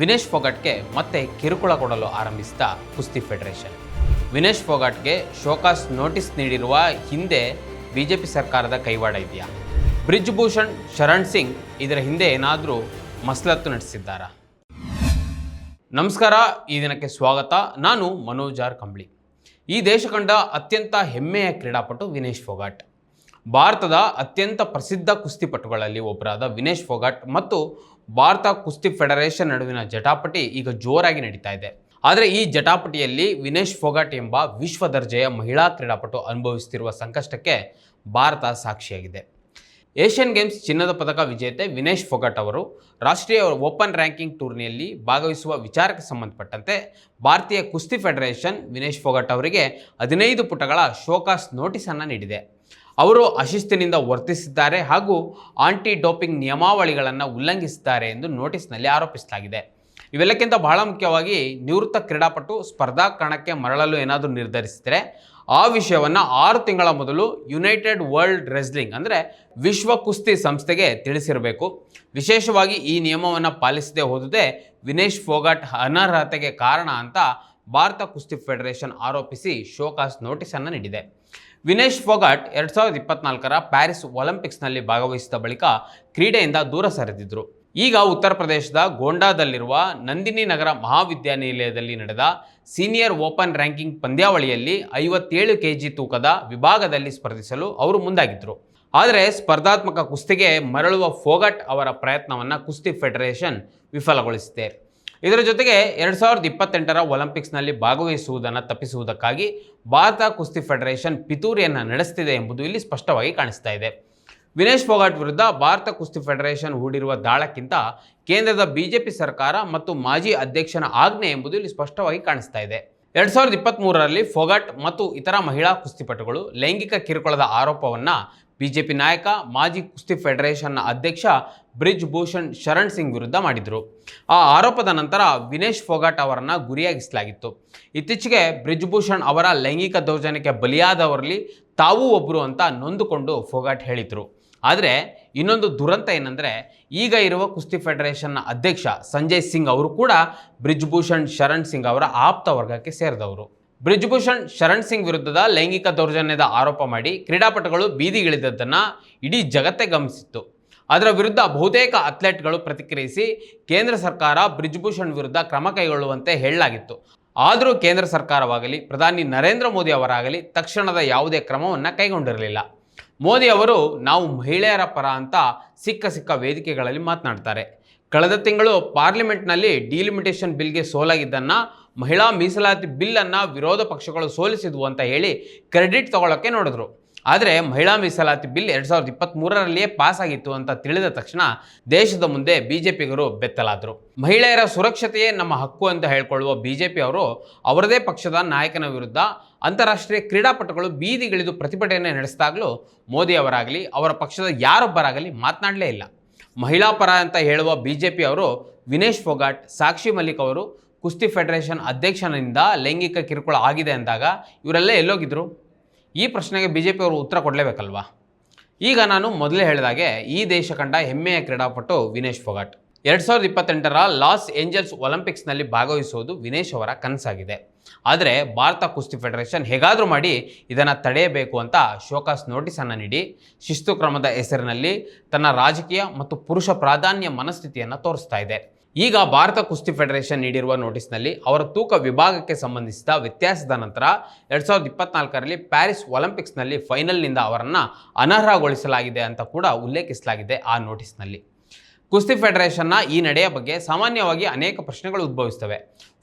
ವಿನೇಶ್ ಫೋಗಟ್ಗೆ ಮತ್ತೆ ಕಿರುಕುಳ ಕೊಡಲು ಆರಂಭಿಸಿದ ಕುಸ್ತಿ ಫೆಡರೇಷನ್. ವಿನೇಶ್ ಫೋಗಟ್ಗೆ ಶೋಕಾಸ್ ನೋಟಿಸ್ ನೀಡಿರುವ ಹಿಂದೆ ಬಿಜೆಪಿ ಸರ್ಕಾರದ ಕೈವಾಡ ಇದೆಯಾ? ಬ್ರಿಜ್ಭೂಷಣ್ ಶರಣ್ ಸಿಂಗ್ ಇದರ ಹಿಂದೆ ಏನಾದರೂ ಮಸಲತ್ತು ನಡೆಸಿದ್ದಾರಾ? ನಮಸ್ಕಾರ, ಈ ದಿನಕ್ಕೆ ಸ್ವಾಗತ. ನಾನು ಮನೋಜ್ ಆರ್ ಕಂಬ್ಳಿ. ಈ ದೇಶ ಕಂಡ ಅತ್ಯಂತ ಹೆಮ್ಮೆಯ ಕ್ರೀಡಾಪಟು ವಿನೇಶ್ ಫೋಗಟ್. ಭಾರತದ ಅತ್ಯಂತ ಪ್ರಸಿದ್ಧ ಕುಸ್ತಿಪಟುಗಳಲ್ಲಿ ಒಬ್ಬರಾದ ವಿನೇಶ್ ಫೋಗಟ್ ಮತ್ತು ಭಾರತ ಕುಸ್ತಿ ಫೆಡರೇಷನ್ ನಡುವಿನ ಜಟಾಪಟಿ ಈಗ ಜೋರಾಗಿ ನಡೀತಾ ಇದೆ. ಆದರೆ ಈ ಜಟಾಪಟಿಯಲ್ಲಿ ವಿನೇಶ್ ಫೋಗಟ್ ಎಂಬ ವಿಶ್ವ ದರ್ಜೆಯ ಮಹಿಳಾ ಕ್ರೀಡಾಪಟು ಅನುಭವಿಸುತ್ತಿರುವ ಸಂಕಷ್ಟಕ್ಕೆ ಭಾರತ ಸಾಕ್ಷಿಯಾಗಿದೆ. ಏಷ್ಯನ್ ಗೇಮ್ಸ್ ಚಿನ್ನದ ಪದಕ ವಿಜೇತೆ ವಿನೇಶ್ ಫೋಗಟ್ ಅವರು ರಾಷ್ಟ್ರೀಯ ಓಪನ್ ರ್ಯಾಂಕಿಂಗ್ ಟೂರ್ನಿಯಲ್ಲಿ ಭಾಗವಹಿಸುವ ವಿಚಾರಕ್ಕೆ ಸಂಬಂಧಪಟ್ಟಂತೆ ಭಾರತೀಯ ಕುಸ್ತಿ ಫೆಡರೇಷನ್ ವಿನೇಶ್ ಫೋಗಟ್ ಅವರಿಗೆ 15 ಪುಟಗಳ ಶೋಕಾಸ್ ನೋಟಿಸನ್ನು ನೀಡಿದೆ. ಅವರು ಅಶಿಸ್ತಿನಿಂದ ವರ್ತಿಸಿದ್ದಾರೆ ಹಾಗೂ ಆಂಟಿ ಡೋಪಿಂಗ್ ನಿಯಮಾವಳಿಗಳನ್ನು ಉಲ್ಲಂಘಿಸಿದ್ದಾರೆ ಎಂದು ನೋಟಿಸ್ನಲ್ಲಿ ಆರೋಪಿಸಲಾಗಿದೆ. ಇವೆಲ್ಲಕ್ಕಿಂತ ಬಹಳ ಮುಖ್ಯವಾಗಿ ನಿವೃತ್ತ ಕ್ರೀಡಾಪಟು ಸ್ಪರ್ಧಾ ಕಣಕ್ಕೆ ಮರಳಲು ಏನಾದರೂ ನಿರ್ಧರಿಸಿದರೆ ಆ ವಿಷಯವನ್ನು 6 ತಿಂಗಳ ಮೊದಲು ಯುನೈಟೆಡ್ ವರ್ಲ್ಡ್ ರೆಸ್ಲಿಂಗ್ ಅಂದರೆ ವಿಶ್ವ ಕುಸ್ತಿ ಸಂಸ್ಥೆಗೆ ತಿಳಿಸಿರಬೇಕು. ವಿಶೇಷವಾಗಿ ಈ ನಿಯಮವನ್ನು ಪಾಲಿಸದೆ ಹೋದುದೇ ವಿನೇಶ್ ಫೋಗಟ್ ಅನರ್ಹತೆಗೆ ಕಾರಣ ಅಂತ ಭಾರತ ಕುಸ್ತಿ ಫೆಡರೇಷನ್ ಆರೋಪಿಸಿ ಶೋಕಾಸ್ ನೋಟಿಸನ್ನು ನೀಡಿದೆ. ವಿನೇಶ್ ಫೋಗಟ್ 2024ರ ಪ್ಯಾರಿಸ್ ಒಲಿಂಪಿಕ್ಸ್ನಲ್ಲಿ ಭಾಗವಹಿಸಿದ ಬಳಿಕ ಕ್ರೀಡೆಯಿಂದ ದೂರ ಸರಿದಿದ್ದರು. ಈಗ ಉತ್ತರ ಪ್ರದೇಶದ ಗೋಂಡಾದಲ್ಲಿರುವ ನಂದಿನಿ ನಗರ ಮಹಾವಿದ್ಯಾನಿಲಯದಲ್ಲಿ ನಡೆದ ಸೀನಿಯರ್ ಓಪನ್ ರ್ಯಾಂಕಿಂಗ್ ಪಂದ್ಯಾವಳಿಯಲ್ಲಿ 57 kg ತೂಕದ ವಿಭಾಗದಲ್ಲಿ ಸ್ಪರ್ಧಿಸಲು ಅವರು ಮುಂದಾಗಿದ್ದರು. ಆದರೆ ಸ್ಪರ್ಧಾತ್ಮಕ ಕುಸ್ತಿಗೆ ಮರಳುವ ಫೋಗಟ್ ಅವರ ಪ್ರಯತ್ನವನ್ನು ಕುಸ್ತಿ ಫೆಡರೇಷನ್ ವಿಫಲಗೊಳಿಸಿದೆ. ಇದರ ಜೊತೆಗೆ 2028ರ ಒಲಿಂಪಿಕ್ಸ್ನಲ್ಲಿ ಭಾಗವಹಿಸುವುದನ್ನು ತಪ್ಪಿಸುವುದಕ್ಕಾಗಿ ಭಾರತ ಕುಸ್ತಿ ಫೆಡರೇಷನ್ ಪಿತೂರಿಯನ್ನು ನಡೆಸುತ್ತಿದೆ ಎಂಬುದು ಇಲ್ಲಿ ಸ್ಪಷ್ಟವಾಗಿ ಕಾಣಿಸ್ತಾ ಇದೆ. ವಿನೇಶ್ ಫೋಗಟ್ ವಿರುದ್ಧ ಭಾರತ ಕುಸ್ತಿ ಫೆಡರೇಷನ್ ಹೂಡಿರುವ ದಾಳಕ್ಕಿಂತ ಕೇಂದ್ರದ ಬಿಜೆಪಿ ಸರ್ಕಾರ ಮತ್ತು ಮಾಜಿ ಅಧ್ಯಕ್ಷನ ಆಜ್ಞೆ ಎಂಬುದು ಇಲ್ಲಿ ಸ್ಪಷ್ಟವಾಗಿ ಕಾಣಿಸ್ತಾ ಇದೆ. 2023ರಲ್ಲಿ ಫೋಗಟ್ ಮತ್ತು ಇತರ ಮಹಿಳಾ ಕುಸ್ತಿಪಟುಗಳು ಲೈಂಗಿಕ ಕಿರುಕುಳದ ಆರೋಪವನ್ನು ಬಿಜೆಪಿ ನಾಯಕ ಮಾಜಿ ಕುಸ್ತಿ ಫೆಡರೇಷನ್ನ ಅಧ್ಯಕ್ಷ ಬ್ರಿಜ್ಭೂಷಣ್ ಶರಣ್ ಸಿಂಗ್ ವಿರುದ್ಧ ಮಾಡಿದರು. ಆ ಆರೋಪದ ನಂತರ ವಿನೇಶ್ ಫೋಗಟ್ ಅವರನ್ನು ಗುರಿಯಾಗಿಸಲಾಗಿತ್ತು. ಇತ್ತೀಚೆಗೆ ಬ್ರಿಜ್ಭೂಷಣ್ ಅವರ ಲೈಂಗಿಕ ದೌರ್ಜನ್ಯಕ್ಕೆ ಬಲಿಯಾದವರಲ್ಲಿ ತಾವೂ ಒಬ್ಬರು ಅಂತ ನೊಂದುಕೊಂಡು ಫೋಗಟ್ ಹೇಳಿದರು. ಆದರೆ ಇನ್ನೊಂದು ದುರಂತ ಏನಂದರೆ, ಈಗ ಇರುವ ಕುಸ್ತಿ ಫೆಡರೇಷನ್ನ ಅಧ್ಯಕ್ಷ ಸಂಜಯ್ ಸಿಂಗ್ ಅವರು ಕೂಡ ಬ್ರಿಜ್ಭೂಷಣ್ ಶರಣ್ ಸಿಂಗ್ ಅವರ ಆಪ್ತ ವರ್ಗಕ್ಕೆ ಸೇರಿದವರು. ಬ್ರಿಜ್ಭೂಷಣ್ ಶರಣ್ ಸಿಂಗ್ ವಿರುದ್ಧದ ಲೈಂಗಿಕ ದೌರ್ಜನ್ಯದ ಆರೋಪ ಮಾಡಿ ಕ್ರೀಡಾಪಟುಗಳು ಬೀದಿಗಿಳಿದದ್ದನ್ನು ಇಡೀ ಜಗತ್ತೇ ಗಮನಿಸಿತ್ತು. ಅದರ ವಿರುದ್ಧ ಬಹುತೇಕ ಅಥ್ಲೆಟ್ಗಳು ಪ್ರತಿಕ್ರಿಯಿಸಿ ಕೇಂದ್ರ ಸರ್ಕಾರ ಬ್ರಿಜ್ಭೂಷಣ್ ವಿರುದ್ಧ ಕ್ರಮ ಕೈಗೊಳ್ಳುವಂತೆ ಹೇಳಲಾಗಿತ್ತು. ಆದರೂ ಕೇಂದ್ರ ಸರ್ಕಾರವಾಗಲಿ ಪ್ರಧಾನಿ ನರೇಂದ್ರ ಮೋದಿ ಅವರಾಗಲಿ ತಕ್ಷಣದ ಯಾವುದೇ ಕ್ರಮವನ್ನು ಕೈಗೊಂಡಿರಲಿಲ್ಲ. ಮೋದಿ ಅವರು ನಾವು ಮಹಿಳೆಯರ ಪರ ಅಂತ ಸಿಕ್ಕ ವೇದಿಕೆಗಳಲ್ಲಿ ಮಾತನಾಡ್ತಾರೆ. ಕಳೆದ ತಿಂಗಳು ಪಾರ್ಲಿಮೆಂಟ್ನಲ್ಲಿ ಡಿಲಿಮಿಟೇಷನ್ ಬಿಲ್ಗೆ ಸೋಲಾಗಿದ್ದನ್ನು ಮಹಿಳಾ ಮೀಸಲಾತಿ ಬಿಲ್ಲನ್ನು ವಿರೋಧ ಪಕ್ಷಗಳು ಸೋಲಿಸಿದ್ವು ಅಂತ ಹೇಳಿ ಕ್ರೆಡಿಟ್ ತಗೊಳ್ಳೋಕ್ಕೆ ನೋಡಿದ್ರು. ಆದರೆ ಮಹಿಳಾ ಮೀಸಲಾತಿ ಬಿಲ್ 2023ರಲ್ಲಿಯೇ ಪಾಸ್ ಆಗಿತ್ತು ಅಂತ ತಿಳಿದ ತಕ್ಷಣ ದೇಶದ ಮುಂದೆ ಬಿಜೆಪಿಗರು ಬೆತ್ತಲಾದರು. ಮಹಿಳೆಯರ ಸುರಕ್ಷತೆಯೇ ನಮ್ಮ ಹಕ್ಕು ಅಂತ ಹೇಳ್ಕೊಳ್ಳುವ ಬಿಜೆಪಿ ಅವರು ಅವರದೇ ಪಕ್ಷದ ನಾಯಕನ ವಿರುದ್ಧ ಅಂತಾರಾಷ್ಟ್ರೀಯ ಕ್ರೀಡಾಪಟುಗಳು ಬೀದಿಗಿಳಿದು ಪ್ರತಿಭಟನೆ ನಡೆಸಿದಾಗಲೂ ಮೋದಿ ಅವರಾಗಲಿ ಅವರ ಪಕ್ಷದ ಯಾರೊಬ್ಬರಾಗಲಿ ಮಾತನಾಡಲೇ ಇಲ್ಲ. ಮಹಿಳಾ ಪರ ಅಂತ ಹೇಳುವ ಬಿಜೆಪಿ ಅವರು ವಿನೇಶ್ ಫೋಗಟ್, ಸಾಕ್ಷಿ ಮಲಿಕ್ ಅವರು ಕುಸ್ತಿ ಫೆಡರೇಷನ್ ಅಧ್ಯಕ್ಷನಿಂದ ಲೈಂಗಿಕ ಕಿರುಕುಳ ಆಗಿದೆ ಅಂದಾಗ ಇವರೆಲ್ಲ ಎಲ್ಲೋಗಿದ್ರು? ಈ ಪ್ರಶ್ನೆಗೆ ಬಿಜೆಪಿ ಅವರು ಉತ್ತರ ಕೊಡಲೇಬೇಕಲ್ವಾ? ಈಗ ನಾನು ಮೊದಲೇ ಹೇಳಿದಾಗೆ ಈ ದೇಶ ಕಂಡ ಹೆಮ್ಮೆಯ ಕ್ರೀಡಾಪಟು ವಿನೇಶ್ ಫೋಗಟ್ 2028ರ ಲಾಸ್ ಏಂಜಲ್ಸ್ ಒಲಿಂಪಿಕ್ಸ್ನಲ್ಲಿ ಭಾಗವಹಿಸುವುದು ವಿನೇಶ್ ಅವರ ಕನಸಾಗಿದೆ. ಆದರೆ ಭಾರತ ಕುಸ್ತಿ ಫೆಡರೇಷನ್ ಹೇಗಾದರೂ ಮಾಡಿ ಇದನ್ನು ತಡೆಯಬೇಕು ಅಂತ ಶೋಕಾಸ್ ನೋಟಿಸನ್ನು ನೀಡಿ ಶಿಸ್ತು ಕ್ರಮದ ಹೆಸರಿನಲ್ಲಿ ತನ್ನ ರಾಜಕೀಯ ಮತ್ತು ಪುರುಷ ಪ್ರಾಧಾನ್ಯ ಮನಸ್ಥಿತಿಯನ್ನು ತೋರಿಸ್ತಾ ಇದೆ. ಈಗ ಭಾರತ ಕುಸ್ತಿ ಫೆಡರೇಷನ್ ನೀಡಿರುವ ನೋಟಿಸ್ನಲ್ಲಿ ಅವರ ತೂಕ ವಿಭಾಗಕ್ಕೆ ಸಂಬಂಧಿಸಿದ ವ್ಯತ್ಯಾಸದ ನಂತರ 2024ರಲ್ಲಿ ಪ್ಯಾರಿಸ್ ಒಲಿಂಪಿಕ್ಸ್ನಲ್ಲಿ ಫೈನಲ್ನಿಂದ ಅವರನ್ನು ಅನರ್ಹಗೊಳಿಸಲಾಗಿದೆ ಅಂತ ಕೂಡ ಉಲ್ಲೇಖಿಸಲಾಗಿದೆ ಆ ನೋಟಿಸ್ನಲ್ಲಿ. ಕುಸ್ತಿ ಫೆಡರೇಷನ್ನ ಈ ನಡೆಯ ಬಗ್ಗೆ ಸಾಮಾನ್ಯವಾಗಿ ಅನೇಕ ಪ್ರಶ್ನೆಗಳು ಉದ್ಭವಿಸ್ತವೆ.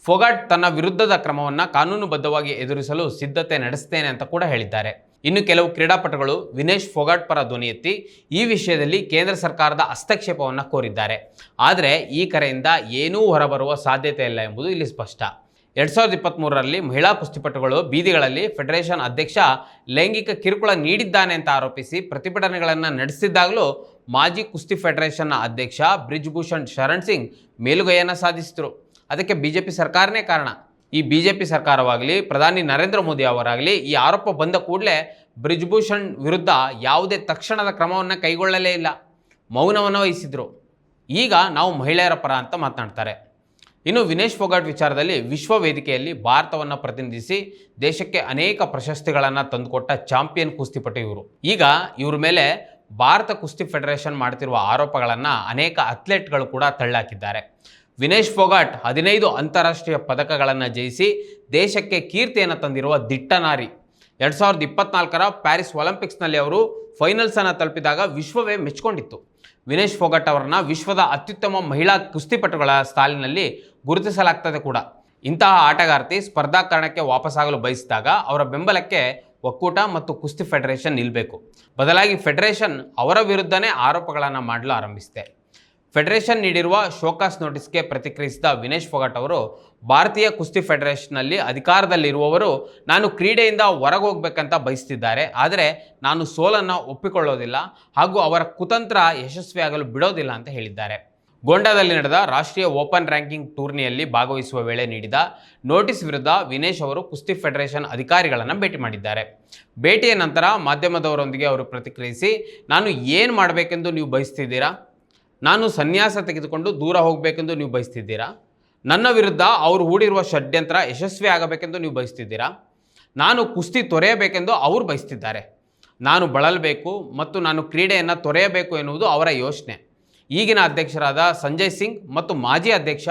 ಫೋಗಟ್ ತನ್ನ ವಿರುದ್ಧದ ಕ್ರಮವನ್ನು ಕಾನೂನುಬದ್ಧವಾಗಿ ಎದುರಿಸಲು ಸಿದ್ಧತೆ ನಡೆಸುತ್ತೇನೆ ಅಂತ ಕೂಡ ಹೇಳಿದ್ದಾರೆ. ಇನ್ನು ಕೆಲವು ಕ್ರೀಡಾಪಟುಗಳು ವಿನೇಶ್ ಫೋಗಟ್ ಪರ ಧ್ವನಿ ಎತ್ತಿ ಈ ವಿಷಯದಲ್ಲಿ ಕೇಂದ್ರ ಸರ್ಕಾರದ ಹಸ್ತಕ್ಷೇಪವನ್ನು ಕೋರಿದ್ದಾರೆ. ಆದರೆ ಈ ಕರೆಯಿಂದ ಏನೂ ಹೊರಬರುವ ಸಾಧ್ಯತೆ ಇಲ್ಲ ಎಂಬುದು ಇಲ್ಲಿ ಸ್ಪಷ್ಟ. 2023ರಲ್ಲಿ ಮಹಿಳಾ ಕುಸ್ತಿಪಟುಗಳು ಬೀದಿಗಳಲ್ಲಿ ಫೆಡರೇಷನ್ ಅಧ್ಯಕ್ಷ ಲೈಂಗಿಕ ಕಿರುಕುಳ ನೀಡಿದ್ದಾನೆ ಅಂತ ಆರೋಪಿಸಿ ಪ್ರತಿಭಟನೆಗಳನ್ನು ನಡೆಸಿದ್ದಾಗಲೂ ಮಾಜಿ ಕುಸ್ತಿ ಫೆಡರೇಷನ್ನ ಅಧ್ಯಕ್ಷ ಬ್ರಿಜ್ಭೂಷಣ್ ಶರಣ್ ಸಿಂಗ್ ಮೇಲುಗೈಯನ್ನು ಸಾಧಿಸಿದರು. ಅದಕ್ಕೆ ಬಿಜೆಪಿ ಸರ್ಕಾರನೇ ಕಾರಣ. ಈ ಬಿಜೆಪಿ ಸರ್ಕಾರವಾಗಲಿ ಪ್ರಧಾನಿ ನರೇಂದ್ರ ಮೋದಿ ಅವರಾಗಲಿ ಈ ಆರೋಪ ಬಂದ ಕೂಡಲೇ ಬ್ರಿಜ್ಭೂಷಣ್ ವಿರುದ್ಧ ಯಾವುದೇ ತಕ್ಷಣದ ಕ್ರಮವನ್ನು ಕೈಗೊಳ್ಳಲೇ ಇಲ್ಲ, ಮೌನವನ್ನು ವಹಿಸಿದರು. ಈಗ ನಾವು ಮಹಿಳೆಯರ ಪರ ಅಂತ ಮಾತನಾಡ್ತಾರೆ. ಇನ್ನು ವಿನೇಶ್ ಫೋಗಾಟ್ ವಿಚಾರದಲ್ಲಿ ವಿಶ್ವ ವೇದಿಕೆಯಲ್ಲಿ ಭಾರತವನ್ನು ಪ್ರತಿನಿಧಿಸಿ ದೇಶಕ್ಕೆ ಅನೇಕ ಪ್ರಶಸ್ತಿಗಳನ್ನು ತಂದುಕೊಟ್ಟ ಚಾಂಪಿಯನ್ ಕುಸ್ತಿಪಟು ಇವರು. ಈಗ ಇವ್ರ ಮೇಲೆ ಭಾರತ ಕುಸ್ತಿ ಫೆಡರೇಷನ್ ಮಾಡ್ತಿರುವ ಆರೋಪಗಳನ್ನು ಅನೇಕ ಅಥ್ಲೆಟ್ಗಳು ಕೂಡ ತಳ್ಳಾಕಿದ್ದಾರೆ. ವಿನೇಶ್ ಫೋಗಾಟ್ 15 ಅಂತಾರಾಷ್ಟ್ರೀಯ ಪದಕಗಳನ್ನು ಜಯಿಸಿ ದೇಶಕ್ಕೆ ಕೀರ್ತಿಯನ್ನು ತಂದಿರುವ ದಿಟ್ಟ ನಾರಿ. 2024ರ ಪ್ಯಾರಿಸ್ ಒಲಿಂಪಿಕ್ಸ್ನಲ್ಲಿ ಅವರು ಫೈನಲ್ಸನ್ನು ತಲುಪಿದಾಗ ವಿಶ್ವವೇ ಮೆಚ್ಚಿಕೊಂಡಿತ್ತು. ವಿನೇಶ್ ಫೋಗಾಟ್ ಅವರನ್ನು ವಿಶ್ವದ ಅತ್ಯುತ್ತಮ ಮಹಿಳಾ ಕುಸ್ತಿಪಟುಗಳ ಸಾಲಿನಲ್ಲಿ ಗುರುತಿಸಲಾಗ್ತದೆ ಕೂಡ. ಇಂತಹ ಆಟಗಾರ್ತಿ ಸ್ಪರ್ಧಾಕರಣಕ್ಕೆ ವಾಪಸ್ಸಾಗಲು ಬಯಸಿದಾಗ ಅವರ ಬೆಂಬಲಕ್ಕೆ ಒಕ್ಕೂಟ ಮತ್ತು ಕುಸ್ತಿ ಫೆಡರೇಷನ್ ನಿಲ್ಲಬೇಕು. ಬದಲಾಗಿ ಫೆಡರೇಷನ್ ಅವರ ವಿರುದ್ಧನೇ ಆರೋಪಗಳನ್ನು ಮಾಡಲು ಆರಂಭಿಸಿದೆ. ಫೆಡರೇಷನ್ ನೀಡಿರುವ ಶೋಕಾಸ್ ನೋಟಿಸ್ಗೆ ಪ್ರತಿಕ್ರಿಯಿಸಿದ ವಿನೇಶ್ ಫೋಗಾಟ್ ಅವರು, ಭಾರತೀಯ ಕುಸ್ತಿ ಫೆಡರೇಷನ್ನಲ್ಲಿ ಅಧಿಕಾರದಲ್ಲಿರುವವರು ನಾನು ಕ್ರೀಡೆಯಿಂದ ಹೊರಗೆ ಹೋಗ್ಬೇಕಂತ ಬಯಸ್ತಿದ್ದಾರೆ, ಆದರೆ ನಾನು ಸೋಲನ್ನು ಒಪ್ಪಿಕೊಳ್ಳೋದಿಲ್ಲ ಹಾಗೂ ಅವರ ಕುತಂತ್ರ ಯಶಸ್ವಿಯಾಗಲು ಬಿಡೋದಿಲ್ಲ ಅಂತ ಹೇಳಿದ್ದಾರೆ. ಗೋಂಡಾದಲ್ಲಿ ನಡೆದ ರಾಷ್ಟ್ರೀಯ ಓಪನ್ ರ್ಯಾಂಕಿಂಗ್ ಟೂರ್ನಿಯಲ್ಲಿ ಭಾಗವಹಿಸುವ ವೇಳೆ ನೀಡಿದ ನೋಟಿಸ್ ವಿರುದ್ಧ ವಿನೇಶ್ ಅವರು ಕುಸ್ತಿ ಫೆಡರೇಷನ್ ಅಧಿಕಾರಿಗಳನ್ನು ಭೇಟಿ ಮಾಡಿದ್ದಾರೆ. ಭೇಟಿಯ ನಂತರ ಮಾಧ್ಯಮದವರೊಂದಿಗೆ ಅವರು ಪ್ರತಿಕ್ರಿಯಿಸಿ, ನಾನು ಏನು ಮಾಡಬೇಕೆಂದು ನೀವು ಬಯಸ್ತಿದ್ದೀರಾ? ನಾನು ಸನ್ಯಾಸ ತೆಗೆದುಕೊಂಡು ದೂರ ಹೋಗಬೇಕೆಂದು ನೀವು ಬಯಸ್ತಿದ್ದೀರಾ? ನನ್ನ ವಿರುದ್ಧ ಅವರು ಹೂಡಿರುವ ಷಡ್ಯಂತ್ರ ಯಶಸ್ವಿ ಆಗಬೇಕೆಂದು ನೀವು ಬಯಸ್ತಿದ್ದೀರಾ? ನಾನು ಕುಸ್ತಿ ತೊರೆಯಬೇಕೆಂದು ಅವರು ಬಯಸ್ತಿದ್ದಾರೆ. ನಾನು ಬಳಲಬೇಕು ಮತ್ತು ನಾನು ಕ್ರೀಡೆಯನ್ನು ತೊರೆಯಬೇಕು ಎನ್ನುವುದು ಅವರ ಯೋಚನೆ. ಈಗಿನ ಅಧ್ಯಕ್ಷರಾದ ಸಂಜಯ್ ಸಿಂಗ್ ಮತ್ತು ಮಾಜಿ ಅಧ್ಯಕ್ಷ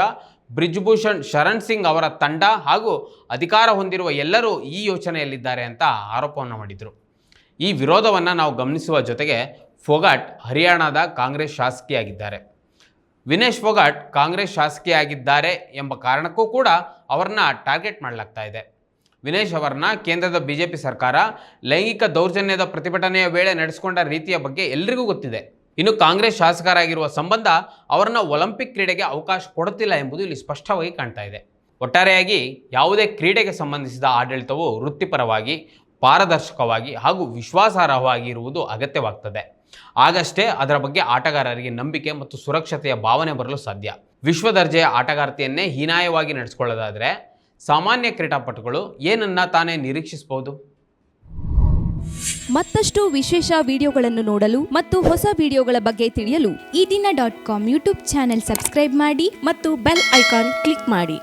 ಬ್ರಿಜ್ಭೂಷಣ್ ಶರಣ್ ಸಿಂಗ್ ಅವರ ತಂಡ ಹಾಗೂ ಅಧಿಕಾರ ಹೊಂದಿರುವ ಎಲ್ಲರೂ ಈ ಯೋಚನೆಯಲ್ಲಿದ್ದಾರೆ ಅಂತ ಆರೋಪವನ್ನು ಮಾಡಿದರು. ಈ ವಿರೋಧವನ್ನು ನಾವು ಗಮನಿಸುವ ಜೊತೆಗೆ ಫೋಗಾಟ್ ಹರಿಯಾಣದ ಕಾಂಗ್ರೆಸ್ ಶಾಸಕಿಯಾಗಿದ್ದಾರೆ. ವಿನೇಶ್ ಫೋಗಾಟ್ ಕಾಂಗ್ರೆಸ್ ಶಾಸಕಿಯಾಗಿದ್ದಾರೆ ಎಂಬ ಕಾರಣಕ್ಕೂ ಕೂಡ ಅವರನ್ನ ಟಾರ್ಗೆಟ್ ಮಾಡಲಾಗ್ತಾ ಇದೆ. ವಿನೇಶ್ ಅವರನ್ನ ಕೇಂದ್ರದ ಬಿಜೆಪಿ ಸರ್ಕಾರ ಲೈಂಗಿಕ ದೌರ್ಜನ್ಯದ ಪ್ರತಿಭಟನೆಯ ವೇಳೆ ನಡೆಸಿಕೊಂಡ ರೀತಿಯ ಬಗ್ಗೆ ಎಲ್ಲರಿಗೂ ಗೊತ್ತಿದೆ. ಇನ್ನು ಕಾಂಗ್ರೆಸ್ ಶಾಸಕರಾಗಿರುವ ಸಂಬಂಧ ಅವರನ್ನು ಒಲಿಂಪಿಕ್ ಕ್ರೀಡೆಗೆ ಅವಕಾಶ ಕೊಡುತ್ತಿಲ್ಲ ಎಂಬುದು ಇಲ್ಲಿ ಸ್ಪಷ್ಟವಾಗಿ ಕಾಣ್ತಾ ಇದೆ. ಒಟ್ಟಾರೆಯಾಗಿ ಯಾವುದೇ ಕ್ರೀಡೆಗೆ ಸಂಬಂಧಿಸಿದ ಆಡಳಿತವು ವೃತ್ತಿಪರವಾಗಿ, ಪಾರದರ್ಶಕವಾಗಿ ಹಾಗೂ ವಿಶ್ವಾಸಾರ್ಹವಾಗಿ ಇರುವುದು ಅಗತ್ಯವಾಗ್ತದೆ. ಆಗಷ್ಟೇ ಅದರ ಬಗ್ಗೆ ಆಟಗಾರರಿಗೆ ನಂಬಿಕೆ ಮತ್ತು ಸುರಕ್ಷತೆಯ ಭಾವನೆ ಬರಲು ಸಾಧ್ಯ. ವಿಶ್ವ ದರ್ಜೆಯ ಆಟಗಾರ್ತಿಯನ್ನೇ ಹೀನಾಯವಾಗಿ ನಡೆಸಿಕೊಳ್ಳೋದಾದರೆ ಸಾಮಾನ್ಯ ಕ್ರೀಡಾಪಟುಗಳು ಏನನ್ನ ತಾನೇ ನಿರೀಕ್ಷಿಸಬಹುದು? ಮತ್ತಷ್ಟು ವಿಶೇಷ ವಿಡಿಯೋಗಳನ್ನು ನೋಡಲು ಮತ್ತು ಹೊಸ ವಿಡಿಯೋಗಳ ಬಗ್ಗೆ ತಿಳಿಯಲು ಈ ದಿನ .com ಯೂಟ್ಯೂಬ್ ಚಾನೆಲ್ ಸಬ್ಸ್ಕ್ರೈಬ್ ಮಾಡಿ ಮತ್ತು ಬೆಲ್ ಐಕಾನ್ ಕ್ಲಿಕ್ ಮಾಡಿ.